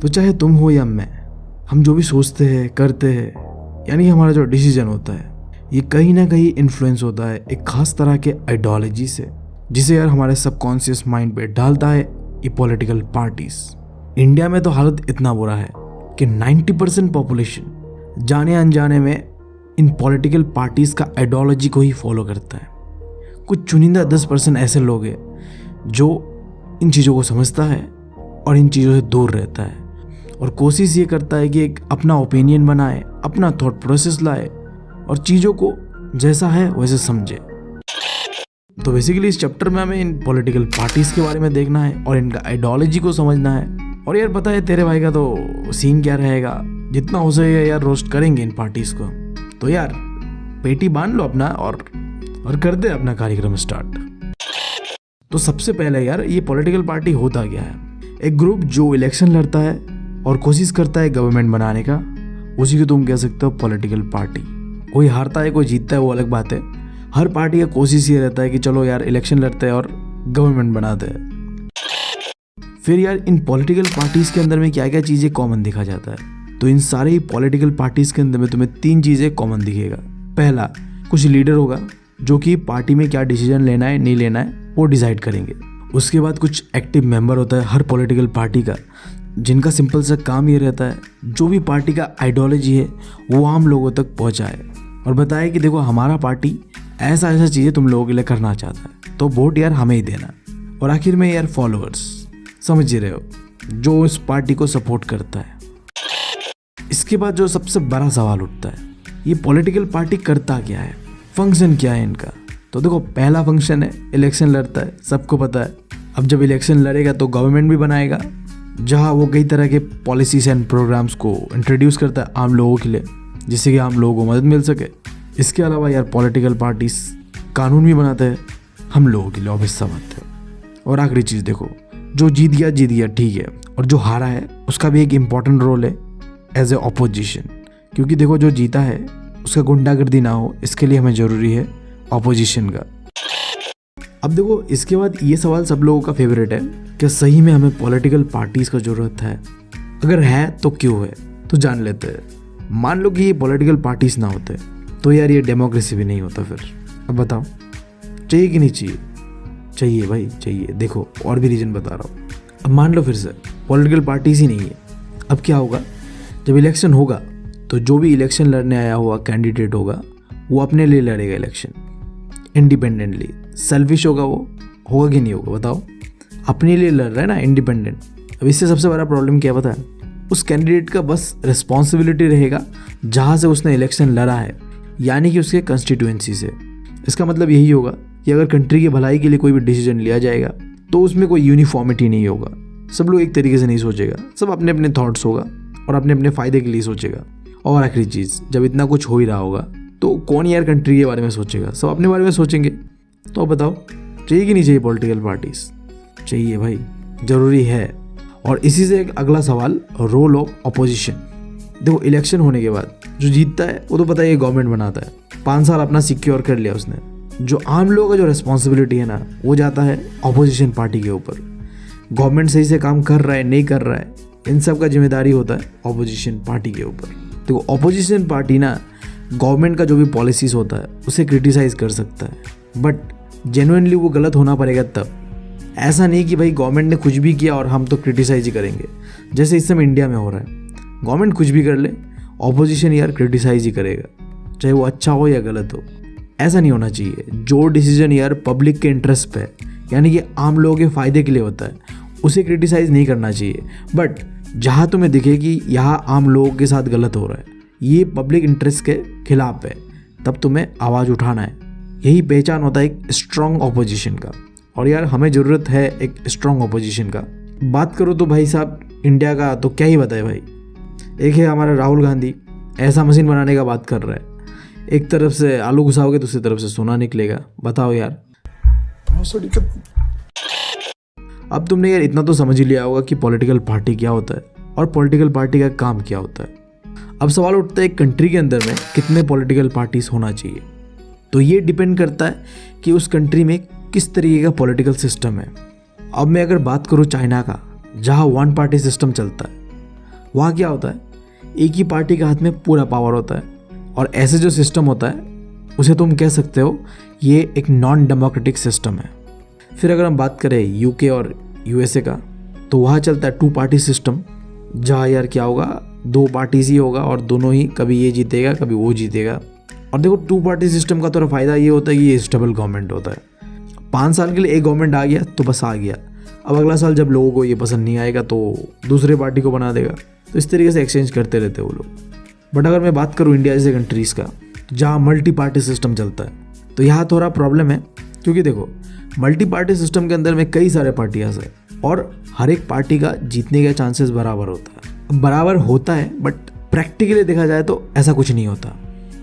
तो चाहे तुम हो या मैं, हम जो भी सोचते हैं करते हैं, यानी हमारा जो डिसीजन होता है, ये कहीं ना कहीं इन्फ्लुएंस होता है एक खास तरह के आइडियोलॉजी से, जिसे यार हमारे सबकॉन्शियस माइंड पे डालता है ये पॉलिटिकल पार्टीज। इंडिया में तो हालत इतना बुरा है कि 90% पॉपुलेशन जाने अनजाने में इन पॉलिटिकल पार्टीज का आइडियोलॉजी को ही फॉलो करता है। कुछ चुनिंदा 10% ऐसे लोग हैं जो इन चीज़ों को समझता है और इन चीज़ों से दूर रहता है और कोशिश ये करता है कि एक अपना ओपिनियन बनाए, अपना थॉट प्रोसेस लाए और चीज़ों को जैसा है वैसे समझे। तो बेसिकली इस चैप्टर में हमें इन पॉलिटिकल पार्टीज के बारे में देखना है और इनका आइडियोलॉजी को समझना है। और यार पता है तेरे भाई का तो सीन क्या रहेगा, जितना हो सकेगा यार रोस्ट करेंगे इन पार्टीज को। तो यार पेटी बांध लो अपना और कर दे अपना कार्यक्रम स्टार्ट। तो सबसे पहले यार ये पॉलिटिकल पार्टी होता क्या है? एक ग्रुप जो इलेक्शन लड़ता है और कोशिश करता है गवर्नमेंट बनाने का, उसी को तुम कह सकते हो पॉलिटिकल पार्टी। कोई हारता है कोई जीतता है वो अलग बात है। हर पार्टी का कोशिश ये रहता है कि चलो यार इलेक्शन लड़ते हैं और गवर्नमेंट बनाते हैं। फिर यार इन पॉलिटिकल पार्टीज के अंदर में क्या क्या चीज़ें कॉमन दिखा जाता है? तो इन सारे ही पॉलिटिकल पार्टीज के अंदर में तुम्हें 3 चीज़ें कॉमन दिखेगा। पहला, कुछ लीडर होगा जो कि पार्टी में क्या डिसीजन लेना है नहीं लेना है वो डिसाइड करेंगे। उसके बाद कुछ एक्टिव मेंबर होता है हर पॉलिटिकल पार्टी का, जिनका सिंपल सा काम ये रहता है जो भी पार्टी का आइडियोलॉजी है वो आम लोगों तक पहुंचाए और बताए कि देखो हमारा पार्टी ऐसा ऐसा चीज़ें तुम लोगों के लिए करना चाहता है, तो वोट यार हमें ही देना। और आखिर में यार फॉलोअर्स, समझ ही रहे हो, जो इस पार्टी को सपोर्ट करता है। इसके बाद जो सबसे बड़ा सवाल उठता है, ये पॉलिटिकल पार्टी करता क्या है, फंक्शन क्या है इनका? तो देखो पहला फंक्शन है इलेक्शन लड़ता है, सबको पता है। अब जब इलेक्शन लड़ेगा तो गवर्नमेंट भी बनाएगा, जहाँ वो कई तरह के पॉलिसीज एंड प्रोग्राम्स को इंट्रोड्यूस करता है आम लोगों के लिए, जिससे कि आम लोगों को मदद मिल सके। इसके अलावा यार पॉलिटिकल पार्टीज कानून भी बनाते हैं हम लोगों के लिए, ऑब्वियस सा बात है। और आखिरी चीज़ देखो, जो जीत गया ठीक है, और जो हारा है उसका भी एक इम्पॉर्टेंट रोल है एज ए ऑपोजिशन। क्योंकि देखो जो जीता है उसका गुंडागर्दी ना हो, इसके लिए हमें ज़रूरी है ऑपोजिशन का। अब देखो इसके बाद ये सवाल सब लोगों का फेवरेट है, क्या सही में हमें पॉलिटिकल पार्टीज का ज़रूरत है? अगर है तो क्यों है, तो जान लेते हैं। मान लो कि ये पॉलिटिकल पार्टीज ना होते तो यार ये डेमोक्रेसी भी नहीं होता। फिर अब बताओ चाहिए कि नहीं चाहिए? चाहिए भाई चाहिए। देखो और भी रीज़न बता रहा हूँ। अब मान लो फिर से पॉलिटिकल पार्टीज ही नहीं है, अब क्या होगा? जब इलेक्शन होगा तो जो भी इलेक्शन लड़ने आया हुआ कैंडिडेट होगा वो अपने लिए लड़ेगा इलेक्शन, इंडिपेंडेंटली। सेल्फिश होगा वो, होगा कि नहीं होगा बताओ? अपने लिए लड़ रहा है ना, इंडिपेंडेंट। अब इससे सबसे बड़ा प्रॉब्लम क्या पता है? उस कैंडिडेट का बस रिस्पॉन्सिबिलिटी रहेगा जहाँ से उसने इलेक्शन लड़ा है, यानी कि उसके कंस्टिट्यूएंसी से। इसका मतलब यही होगा कि अगर कंट्री की भलाई के लिए कोई भी डिसीजन लिया जाएगा तो उसमें कोई यूनिफॉर्मिटी नहीं होगा, सब लोग एक तरीके से नहीं सोचेगा, सब अपने अपने थॉट्स होगा और अपने अपने फ़ायदे के लिए सोचेगा। और आखिरी चीज़, जब इतना कुछ हो ही रहा होगा तो कौन यार कंट्री के बारे में सोचेगा? सब अपने बारे में सोचेंगे। तो अब बताओ चाहिए कि नहीं चाहिए पॉलिटिकल पार्टीज? चाहिए भाई, ज़रूरी है। और इसी से एक अगला सवाल, रोल ऑफ अपोजिशन। देखो इलेक्शन होने के बाद जो जीतता है वो तो पता है गवर्नमेंट बनाता है, 5 साल अपना सिक्योर कर लिया उसने। जो आम लोगों का जो रिस्पॉन्सिबिलिटी है ना वो जाता है अपोजिशन पार्टी के ऊपर। गवर्नमेंट सही से काम कर रहा है नहीं कर रहा है, इन सब का जिम्मेदारी होता है अपोजिशन पार्टी के ऊपर। देखो अपोजिशन पार्टी ना गवर्नमेंट का जो भी पॉलिसीज़ होता है उसे क्रिटिसाइज़ कर सकता है, बट जेन्युइनली वो गलत होना पड़ेगा तब। ऐसा नहीं कि भाई गवर्नमेंट ने कुछ भी किया और हम तो क्रिटिसाइज ही करेंगे, जैसे इस समय इंडिया में हो रहा है। गवर्नमेंट कुछ भी कर ले, ऑपोजिशन यार क्रिटिसाइज ही करेगा, चाहे वो अच्छा हो या गलत हो। ऐसा नहीं होना चाहिए। जो डिसीजन यार पब्लिक के इंटरेस्ट पे है, यानी कि आम लोगों के फ़ायदे के लिए होता है, उसे क्रिटिसाइज़ नहीं करना चाहिए। बट जहाँ तुम्हें दिखे कि यहाँ आम लोगों के साथ गलत हो रहा है, ये पब्लिक इंटरेस्ट के खिलाफ है, तब तुम्हें आवाज़ उठाना है। यही पहचान होता है एक स्ट्रॉन्ग ऑपोजिशन का। और यार हमें ज़रूरत है एक स्ट्रॉन्ग ऑपोजिशन का। बात करो तो भाई साहब इंडिया का तो क्या ही बताए भाई। एक है हमारा राहुल गांधी, ऐसा मशीन बनाने का बात कर रहा है, एक तरफ से आलू घुसाओगे दूसरी तरफ से सोना निकलेगा। बताओ यार। अब तुमने यार इतना तो समझ ही लिया होगा कि पॉलिटिकल पार्टी क्या होता है और पॉलिटिकल पार्टी का काम क्या होता है। अब सवाल उठता है एक कंट्री के अंदर में कितने पॉलिटिकल पार्टीज होना चाहिए। तो ये डिपेंड करता है कि उस कंट्री में किस तरीके का पॉलिटिकल सिस्टम है। अब मैं अगर बात करूँ चाइना का, जहाँ 1 पार्टी सिस्टम चलता है, वहाँ क्या होता है, एक ही पार्टी के हाथ में पूरा पावर होता है, और ऐसे जो सिस्टम होता है उसे तुम कह सकते हो ये एक नॉन डेमोक्रेटिक सिस्टम है। फिर अगर हम बात करें यूके और यूएसए का, तो वहाँ चलता है 2 पार्टी सिस्टम, जहाँ यार क्या होगा, 2 पार्टीज ही होगा और दोनों ही कभी ये जीतेगा कभी वो जीतेगा। और देखो 2 पार्टी सिस्टम का थोड़ा फ़ायदा ये होता है कि ये स्टेबल गवर्नमेंट होता है। 5 साल के लिए एक गवर्नमेंट आ गया तो बस आ गया, अब अगला साल जब लोगों को ये पसंद नहीं आएगा तो दूसरे पार्टी को बना देगा। तो इस तरीके से एक्सचेंज करते रहते हैं वो लोग। बट अगर मैं बात करूँ इंडिया जैसे कंट्रीज़ का, जहाँ मल्टी पार्टी सिस्टम चलता है, तो यहाँ थोड़ा प्रॉब्लम है, क्योंकि देखो मल्टी पार्टी सिस्टम के अंदर में कई सारे पार्टियाँ हैं और हर एक पार्टी का जीतने का चांसेस बराबर होता है। बराबर होता है बट प्रैक्टिकली देखा जाए तो ऐसा कुछ नहीं होता।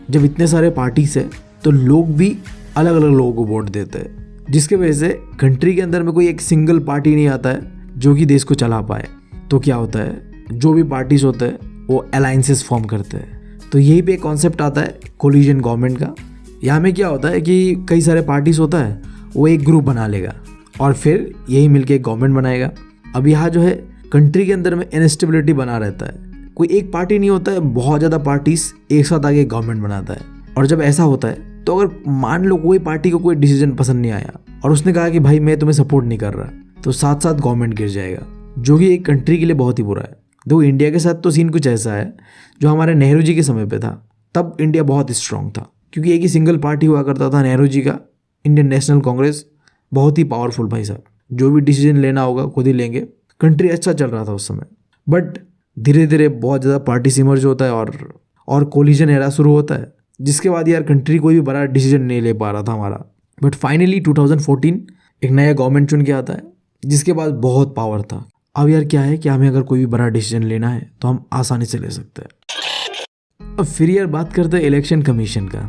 जब इतने सारे पार्टीज है तो लोग भी अलग अलग लोगों को वोट देते हैं, जिसके वजह से कंट्री के अंदर में कोई एक सिंगल पार्टी नहीं आता है जो कि देश को चला पाए। तो क्या होता है, जो भी पार्टीज होते हैं वो अलायंसेस फॉर्म करते हैं। तो यही पे एक कॉन्सेप्ट आता है कोलिजन गवर्नमेंट का। यहाँ में क्या होता है कि कई सारे पार्टीज होता है, वो एक ग्रुप बना लेगा और फिर यही मिलके एक गवर्नमेंट बनाएगा। अब यहाँ जो है कंट्री के अंदर में इनस्टेबिलिटी बना रहता है, कोई एक पार्टी नहीं होता है, बहुत ज़्यादा पार्टीज एक साथ आके गवर्नमेंट बनाता है। और जब ऐसा होता है तो अगर मान लो कोई पार्टी को कोई डिसीजन पसंद नहीं आया और उसने कहा कि भाई मैं तुम्हें सपोर्ट नहीं कर रहा, तो साथ साथ गवर्नमेंट गिर जाएगा, जो कि एक कंट्री के लिए बहुत ही बुरा है। देखो इंडिया के साथ तो सीन कुछ ऐसा है, जो हमारे नेहरू जी के समय पे था, तब इंडिया बहुत स्ट्रांग था, क्योंकि एक ही सिंगल पार्टी हुआ करता था नेहरू जी का, इंडियन नेशनल कांग्रेस, बहुत ही पावरफुल भाई साहब, जो भी डिसीजन लेना होगा खुद ही लेंगे। कंट्री अच्छा चल रहा था उस समय। बट धीरे धीरे बहुत ज़्यादा पार्टी इमर्ज होता है और कोलिजन एरा शुरू होता है, जिसके बाद यार कंट्री कोई भी बड़ा डिसीजन नहीं ले पा रहा था हमारा। बट फाइनली 2014 एक नया गवर्नमेंट चुन के आता है, जिसके बाद बहुत पावर था। अब यार क्या है कि हमें अगर कोई भी बड़ा डिसीजन लेना है तो हम आसानी से ले सकते हैं। अब फिर यार बात करते हैं इलेक्शन कमीशन का।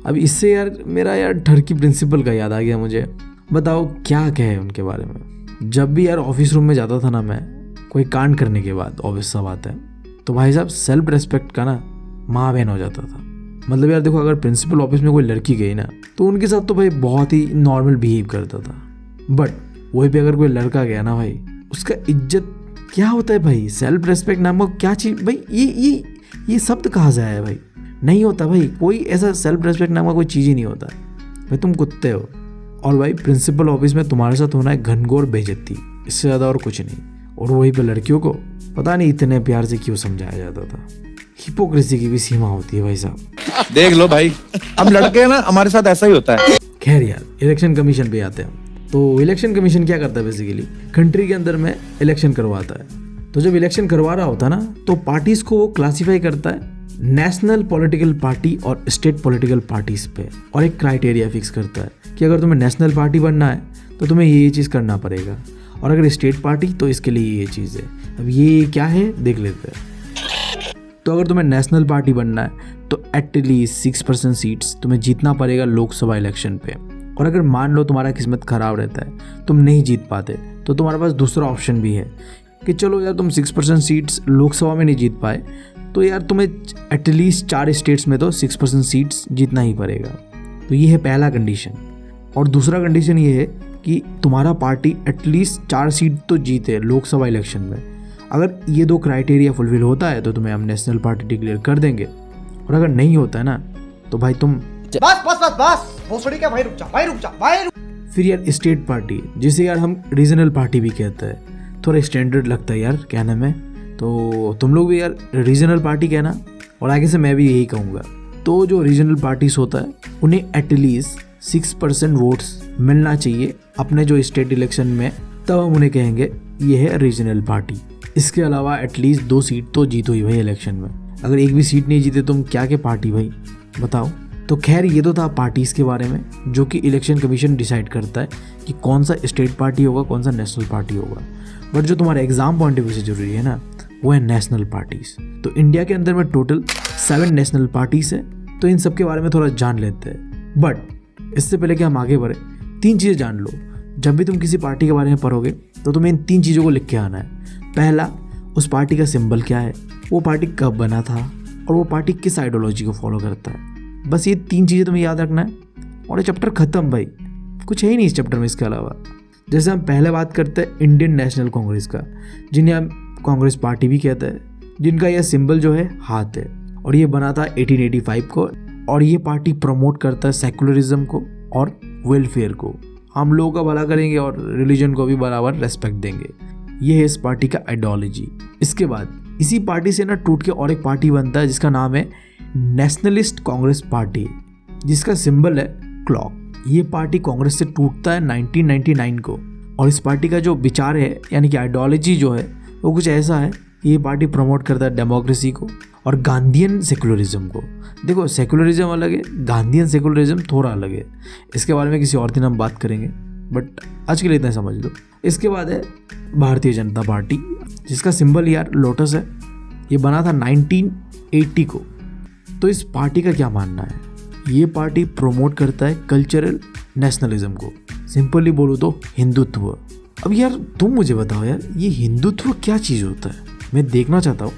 अब इससे यार मेरा यार टर्की प्रिंसिपल का याद आ गया मुझे। बताओ क्या कहे उनके बारे में। जब भी यार ऑफिस रूम में जाता था ना मैं, कोई कांड करने के बाद, ऑब्वियस सा बात है, तो भाई साहब सेल्फ रेस्पेक्ट का ना माँ बहन हो जाता था। मतलब यार देखो अगर प्रिंसिपल ऑफिस में कोई लड़की गई ना, तो उनके साथ तो भाई बहुत ही नॉर्मल बिहेव करता था। बट वहीं पे अगर कोई लड़का गया ना भाई, उसका इज्जत क्या होता है भाई, सेल्फ रेस्पेक्ट नामक क्या चीज़ भाई, ये शब्द कहाँ से आया है भाई? नहीं होता भाई, कोई ऐसा सेल्फ रेस्पेक्ट नामक कोई चीज़ ही नहीं होता भाई। तुम कुत्ते हो। और भाई प्रिंसिपल ऑफिस में तुम्हारे साथ होना है घनघोर बेइज्जती, इससे ज़्यादा और कुछ नहीं। और वहीं पे लड़कियों को पता नहीं इतने प्यार से क्यों समझाया जाता था। हिपोक्रेसी की भी सीमा होती है भाई साहब। देख लो भाई, हम लड़के हैं ना, हमारे साथ ऐसा ही होता है। खैर यार इलेक्शन कमीशन पे आते हैं। तो इलेक्शन कमीशन क्या करता है, बेसिकली कंट्री के अंदर में इलेक्शन करवाता है। तो जब इलेक्शन करवा रहा होता है ना, तो पार्टीज को वो क्लासीफाई करता है नेशनल पॉलिटिकल पार्टी और स्टेट पॉलिटिकल पार्टीज पे, और एक क्राइटेरिया फिक्स करता है कि अगर तुम्हें नेशनल पार्टी बनना है तो तुम्हें ये चीज़ करना पड़ेगा, और अगर स्टेट पार्टी तो इसके लिए ये चीज़ है। अब ये क्या है देख लेते हैं। तो अगर तुम्हें नेशनल पार्टी बनना है तो एटलीस्ट 6% सीट्स तुम्हें जीतना पड़ेगा लोकसभा इलेक्शन पे। और अगर मान लो तुम्हारा किस्मत खराब रहता है, तुम नहीं जीत पाते, तो तुम्हारे पास दूसरा ऑप्शन भी है कि चलो यार तुम 6% सीट्स लोकसभा में नहीं जीत पाए, तो यार तुम्हें एटलीस्ट 4 स्टेट्स में तो 6% सीट्स जीतना ही पड़ेगा। तो ये है पहला कंडीशन। और दूसरा कंडीशन ये है कि तुम्हारा पार्टी एटलीस्ट 4 सीट तो जीते लोकसभा इलेक्शन में। अगर ये 2 क्राइटेरिया फुलफिल होता है तो तुम्हें हम नेशनल पार्टी डिक्लेयर कर देंगे, और अगर नहीं होता है ना तो भाई तुम बस भोसड़ी क्या भाई, रुक जा। फिर यार स्टेट पार्टी, जिसे यार हम रीजनल पार्टी भी कहते हैं, थोड़ा स्टैंडर्ड लगता है यार कहने में, तो तुम लोग भी यार रीजनल पार्टी कहना, और आगे से मैं भी यही कहूँगा। तो जो रीजनल पार्टीज होता है उन्हें एटलीस्ट 6% वोट्स मिलना चाहिए अपने जो स्टेट इलेक्शन में, तब हम उन्हें कहेंगे ये है रीजनल पार्टी। इसके अलावा एटलीस्ट 2 सीट तो जीतो ही भाई इलेक्शन में। अगर एक भी सीट नहीं जीते तुम क्या के पार्टी भाई, बताओ। तो खैर ये तो था पार्टीज़ के बारे में, जो कि इलेक्शन कमीशन डिसाइड करता है कि कौन सा स्टेट पार्टी होगा, कौन सा नेशनल पार्टी होगा। बट जो तुम्हारे एग्जाम पॉइंट ऑफ व्यू से जरूरी है ना, वो है नेशनल पार्टीज़। तो इंडिया के अंदर में टोटल 7 नेशनल पार्टीज़ है, तो इन सब के बारे में थोड़ा जान लेते हैं। बट इससे पहले कि हम आगे बढ़े, 3 चीज़ें जान लो। जब भी तुम किसी पार्टी के बारे में पढ़ोगे तो तुम्हें इन 3 चीज़ों को लिख के आना है। पहला, उस पार्टी का सिंबल क्या है, वो पार्टी कब बना था, और वो पार्टी किस आइडियोलॉजी को फॉलो करता है। बस ये 3 चीज़ें तुम्हें याद रखना है और ये चैप्टर ख़त्म भाई, कुछ है ही नहीं इस चैप्टर में इसके अलावा। जैसे हम पहले बात करते हैं इंडियन नेशनल कांग्रेस का, जिन्हें हम कांग्रेस पार्टी भी कहते हैं, जिनका यह सिंबल जो है हाथ है, और ये बना था 1885 को। और ये पार्टी प्रमोट करता है सेकुलरिज्म को और वेलफेयर को, हम लोगों का भला करेंगे और रिलीजन को भी बराबर रेस्पेक्ट देंगे। ये है इस पार्टी का आइडियोलॉजी। इसके बाद इसी पार्टी से ना टूट के और एक पार्टी बनता है जिसका नाम है नेशनलिस्ट कांग्रेस पार्टी, जिसका सिंबल है क्लॉक। ये पार्टी कांग्रेस से टूटता है 1999 को, और इस पार्टी का जो विचार है यानी कि आइडियोलॉजी जो है वो कुछ ऐसा है कि ये पार्टी प्रमोट करता है डेमोक्रेसी को और गांधीयन सेकुलरिज्म को। देखो सेकुलरिज्म अलग है, गांधीयन सेकुलरिज्म थोड़ा अलग है, इसके बारे में किसी और दिन हम बात करेंगे, बट आज के लिए इतना समझ लो। इसके बाद है भारतीय जनता पार्टी, जिसका सिंबल यार लोटस है। ये बना था 1980 को। तो इस पार्टी का क्या मानना है? ये पार्टी प्रमोट करता है कल्चरल नेशनलिज्म को, सिंपली बोलो तो हिंदुत्व। अब यार तुम मुझे बताओ यार, ये हिंदुत्व क्या चीज़ होता है? मैं देखना चाहता हूँ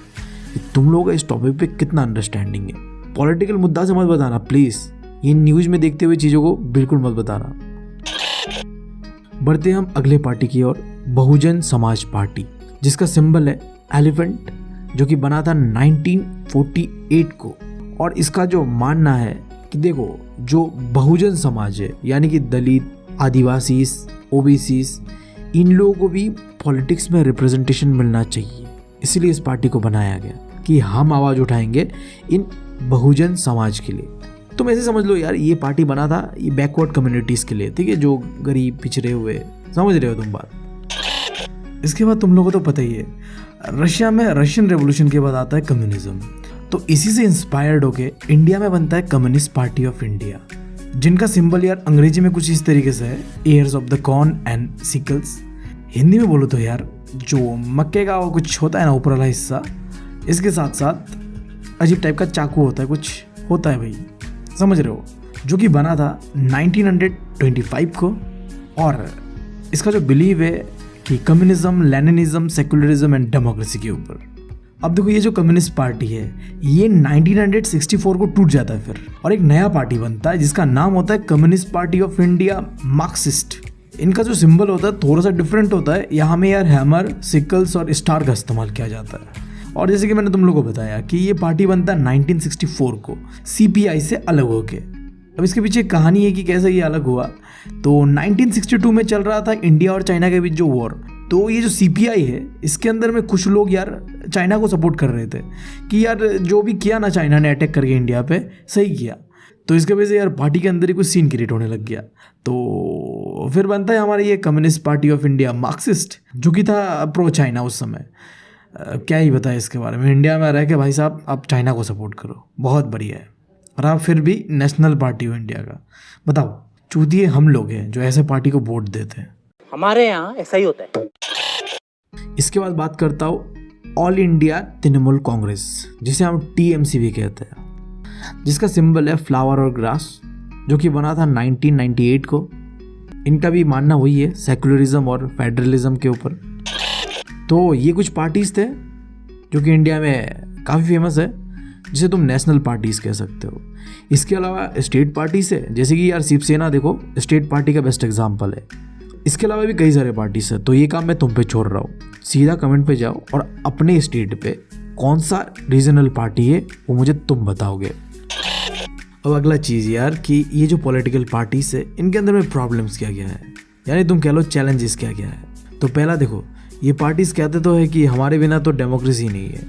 कि तुम लोगों का इस टॉपिक पे कितना अंडरस्टैंडिंग है। पॉलिटिकल मुद्दा से मत बताना प्लीज़, ये न्यूज़ में देखते हुए चीज़ों को बिल्कुल मत बताना। बढ़ते हम अगले पार्टी की ओर, बहुजन समाज पार्टी, जिसका सिंबल है एलिफेंट, जो कि बना था 1948 को। और इसका जो मानना है कि देखो जो बहुजन समाज है यानी कि दलित, आदिवासी, ओबीसीज, इन लोगों को भी पॉलिटिक्स में रिप्रेजेंटेशन मिलना चाहिए। इसलिए इस पार्टी को बनाया गया कि हम आवाज़ उठाएंगे इन बहुजन समाज के लिए। तुम ऐसे समझ लो यार, ये पार्टी बना था ये बैकवर्ड कम्युनिटीज़ के लिए, ठीक है, जो गरीब पिछड़े हुए, समझ रहे हो तुम बात। इसके बाद तुम लोगों को तो पता ही है, रशिया में रशियन रेवोल्यूशन के बाद आता है कम्युनिज्म। तो इसी से इंस्पायर्ड होके इंडिया में बनता है कम्युनिस्ट पार्टी ऑफ इंडिया, जिनका सिंबल यार अंग्रेजी में कुछ इस तरीके से है, ears of the corn and sickles. Hindi में बोलो तो यार जो मक्के का वो कुछ होता है ना ऊपर वाला हिस्सा, इसके साथ साथ अजीब टाइप का चाकू होता है, कुछ होता है भाई, समझ रहे हो, जो कि बना था 1925 को। और इसका जो बिलीव है कि communism, Leninism, secularism and democracy के ऊपर। अब देखो ये जो कम्युनिस्ट पार्टी है ये 1964 को टूट जाता है फिर, और एक नया पार्टी बनता है जिसका नाम होता है communist party of India, Marxist. इनका जो सिंबल होता है थोड़ा सा डिफरेंट होता है, यहाँ में यार हैमर, सिकल्स और स्टार का इस्तेमाल किया जाता है। और जैसे कि मैंने तुम लोगों को बताया कि ये पार्टी बनता है 1964 को सीपीआई से अलग होके। अब इसके पीछे कहानी है कि कैसे ये अलग हुआ। तो 1962 में चल रहा था इंडिया और चाइना के बीच जो वॉर, तो ये जो सीपीआई है इसके अंदर में कुछ लोग यार चाइना को सपोर्ट कर रहे थे कि यार जो भी किया ना चाइना ने अटैक करके इंडिया पे, सही किया। तो इसके वजह से यार पार्टी के अंदर ही कुछ सीन क्रिएट होने लग गया। तो फिर बनता है हमारी ये communist party of India, Marxist, जो कि था प्रो चाइना उस समय। क्या ही बताया इसके बारे में, इंडिया में रह के भाई साहब आप चाइना को सपोर्ट करो, बहुत बढ़िया है। और आप फिर भी नेशनल पार्टी हो इंडिया का। बताओ चूतिए हम लोग हैं जो ऐसे पार्टी को वोट देते हैं। हमारे यहाँ ऐसा ही होता है। इसके बाद बात करता हूँ ऑल इंडिया तृणमूल कांग्रेस, जिसे हम टीएमसी भी कहते हैं, जिसका सिंबल है फ्लावर और ग्रास, जो कि बना था 1998 को। इनका भी मानना वही है, सेकुलरिज्म और फेडरलिज्म के ऊपर। तो ये कुछ पार्टीज थे जो कि इंडिया में काफ़ी फेमस है, जिसे तुम नेशनल पार्टीज कह सकते हो। इसके अलावा स्टेट पार्टीज है, जैसे कि यार शिवसेना देखो स्टेट पार्टी का बेस्ट एग्जाम्पल है। इसके अलावा भी कई सारे पार्टीज है, तो ये काम मैं तुम पे छोड़ रहा हूँ। सीधा कमेंट पे जाओ और अपने स्टेट पे कौन सा रीजनल पार्टी है वो मुझे तुम बताओगे। अब अगला चीज़ यार कि ये जो पॉलिटिकल पार्टीज है इनके अंदर में प्रॉब्लम्स क्या क्या है, यानी तुम कह लो चैलेंजेस क्या क्या है। तो पहला देखो, ये पार्टीज कहते तो है कि हमारे बिना तो डेमोक्रेसी नहीं है,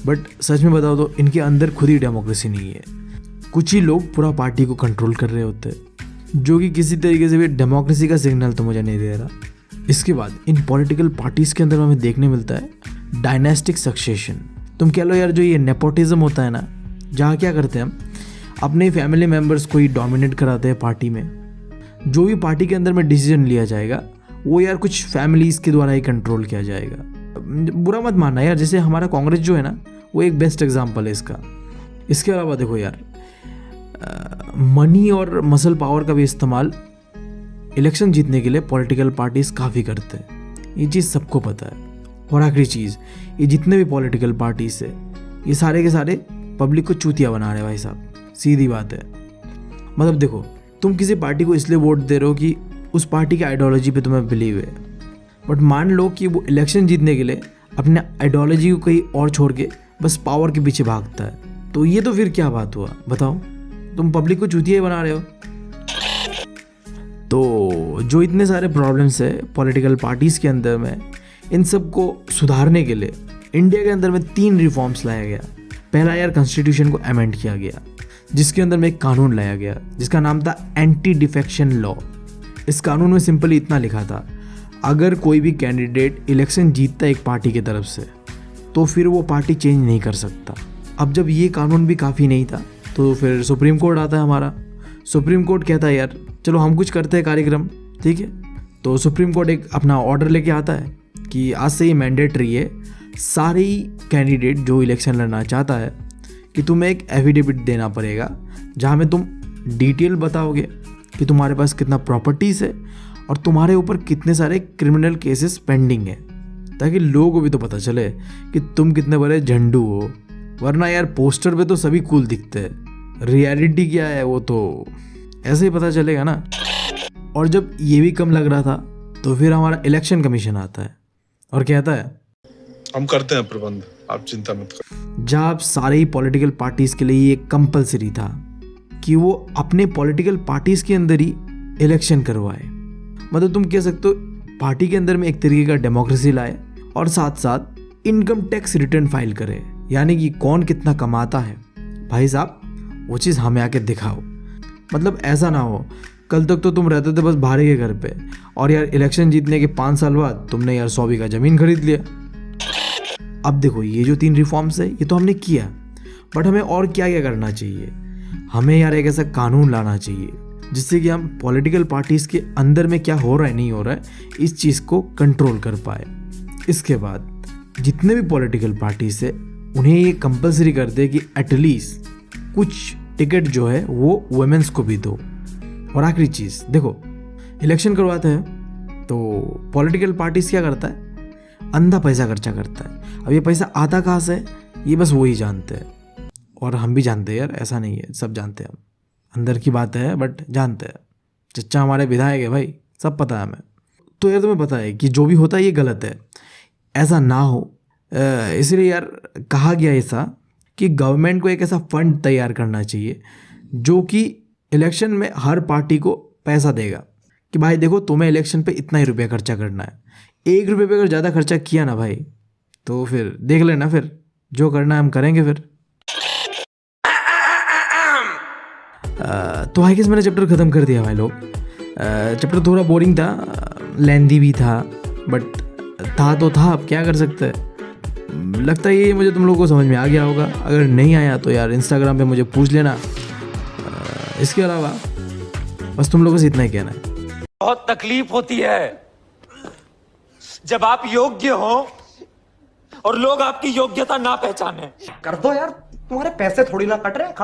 बट सच में बताओ तो इनके अंदर खुद ही डेमोक्रेसी नहीं है। कुछ ही लोग पूरा पार्टी को कंट्रोल कर रहे होते हैं, जो कि किसी तरीके से भी डेमोक्रेसी का सिग्नल तो मुझे नहीं दे रहा। इसके बाद इन पॉलिटिकल पार्टीज़ के अंदर हमें देखने मिलता है डायनेस्टिक सक्सेशन। तुम कह लो यार जो ये नेपोटिज्म होता है ना, जहाँ क्या करते हैं हम अपने फैमिली मेम्बर्स को ही डोमिनेट कराते हैं पार्टी में। जो भी पार्टी के अंदर में डिसीजन लिया जाएगा वो यार कुछ फैमिलीज़ के द्वारा ही कंट्रोल किया जाएगा। बुरा मत मानना यार, जैसे हमारा कांग्रेस जो है ना वो एक बेस्ट एग्जाम्पल है इसका। इसके अलावा देखो यार मनी और मसल पावर का भी इस्तेमाल इलेक्शन जीतने के लिए पॉलिटिकल पार्टीज काफ़ी करते हैं, ये चीज़ सबको पता है। और आखिरी चीज़, ये जितने भी पॉलिटिकल पार्टीज है ये सारे के सारे पब्लिक को चूतिया बना रहे हैं भाई साहब, सीधी बात है। मतलब देखो तुम किसी पार्टी को इसलिए वोट दे रहे हो कि उस पार्टी की आइडियोलॉजी पे तुम्हें बिलीव है, बट मान लो कि वो इलेक्शन जीतने के लिए अपने आइडियोलॉजी को कहीं और छोड़ के बस पावर के पीछे भागता है। तो ये तो फिर क्या बात हुआ बताओ, तुम पब्लिक को चूतिया बना रहे हो। तो जो इतने सारे प्रॉब्लम्स है पॉलिटिकल पार्टीज़ के अंदर में, इन सब को सुधारने के लिए इंडिया के अंदर में 3 रिफॉर्म्स लाया गया। पहला यार कॉन्स्टिट्यूशन को अमेंड किया गया, जिसके अंदर में एक कानून लाया गया जिसका नाम था एंटी डिफेक्शन लॉ। इस कानून में सिंपली इतना लिखा था, अगर कोई भी कैंडिडेट इलेक्शन जीतता है एक पार्टी की तरफ से तो फिर वो पार्टी चेंज नहीं कर सकता। अब जब ये कानून भी काफ़ी नहीं था तो फिर सुप्रीम कोर्ट आता है हमारा। सुप्रीम कोर्ट कहता है यार चलो हम कुछ करते हैं कार्यक्रम, ठीक है। तो सुप्रीम कोर्ट एक अपना ऑर्डर लेके आता है कि आज से ये मैंडेटरी है, सारे कैंडिडेट जो इलेक्शन लड़ना चाहता है कि तुम्हें एक एफिडेविट देना पड़ेगा जहाँ में तुम डिटेल बताओगे कि तुम्हारे पास कितना प्रॉपर्टीज़ है और तुम्हारे ऊपर कितने सारे क्रिमिनल केसेस पेंडिंग है, ताकि लोगों को भी तो पता चले कि तुम कितने बड़े झंडू हो। वरना यार पोस्टर पे तो सभी कूल दिखते हैं, रियलिटी क्या है वो तो ऐसे ही पता चलेगा ना। और जब ये भी कम लग रहा था तो फिर हमारा इलेक्शन कमीशन आता है और कहता है हम करते हैं प्रबंध, आप चिंता मत करो। जब सारे ही पॉलिटिकल पार्टीज़ के लिए ये कंपलसरी था कि वो अपने पॉलिटिकल पार्टीज़ के अंदर ही इलेक्शन करवाए, मतलब तुम कह सकते हो पार्टी के अंदर में एक तरीके का डेमोक्रेसी लाए और साथ साथ इनकम टैक्स रिटर्न फाइल करे, यानी कि कौन कितना कमाता है भाई साहब वो चीज़ हमें आके दिखाओ। मतलब ऐसा ना हो कल तक तो तुम रहते थे बस भाड़े के घर पे और यार इलेक्शन जीतने के 5 साल बाद तुमने यार 100 बीघा ज़मीन खरीद लिया। अब देखो ये जो 3 रिफॉर्म्स है ये तो हमने किया, बट हमें और क्या क्या करना चाहिए। हमें यार एक ऐसा कानून लाना चाहिए जिससे कि हम पॉलिटिकल पार्टीज़ के अंदर में क्या हो रहा है नहीं हो रहा है इस चीज़ को कंट्रोल कर पाए। इसके बाद जितने भी पॉलिटिकल पार्टीज़ है उन्हें ये कंपलसरी कर दे कि एटलीस्ट कुछ टिकट जो है वो वुमेन्स को भी दो। और आखिरी चीज़ देखो, इलेक्शन करवाते हैं तो पॉलिटिकल पार्टीज़ क्या करता है, अंधा पैसा खर्चा करता है। अब ये पैसा आता कहाँ से ये बस वही जानते हैं, और हम भी जानते हैं यार, ऐसा नहीं है, सब जानते हैं हम, अंदर की बात है बट जानते हैं। चच्चा हमारे विधायक है भाई, सब पता है हमें। तो यार तुम्हें पता है कि जो भी होता है ये गलत है, ऐसा ना हो। इसलिए यार कहा गया ऐसा कि गवर्नमेंट को एक ऐसा फंड तैयार करना चाहिए जो कि इलेक्शन में हर पार्टी को पैसा देगा कि भाई देखो तुम्हें इलेक्शन पे इतना ही रुपया खर्चा करना है। 1 रुपये पे अगर ज़्यादा खर्चा किया ना भाई तो फिर देख लेना, फिर जो करना है हम करेंगे फिर। तो आई गेस मैंने चैप्टर ख़त्म कर दिया भाई लोग। चैप्टर थोड़ा बोरिंग था, लेंदी भी था, बट था तो था, अब क्या कर सकते हैं। लगता है ये मुझे तुम लोगों को समझ में आ गया होगा। अगर नहीं आया तो यार इंस्टाग्राम पे मुझे पूछ लेना। इसके अलावा बस तुम लोगों से इतना ही कहना है। बहुत तकलीफ होती है जब आप योग्य हो और लोग आपकी योग्यता ना पहचाने। कर दो यार, तुम्हारे पैसे थोड़ी ना कट रहे हैं।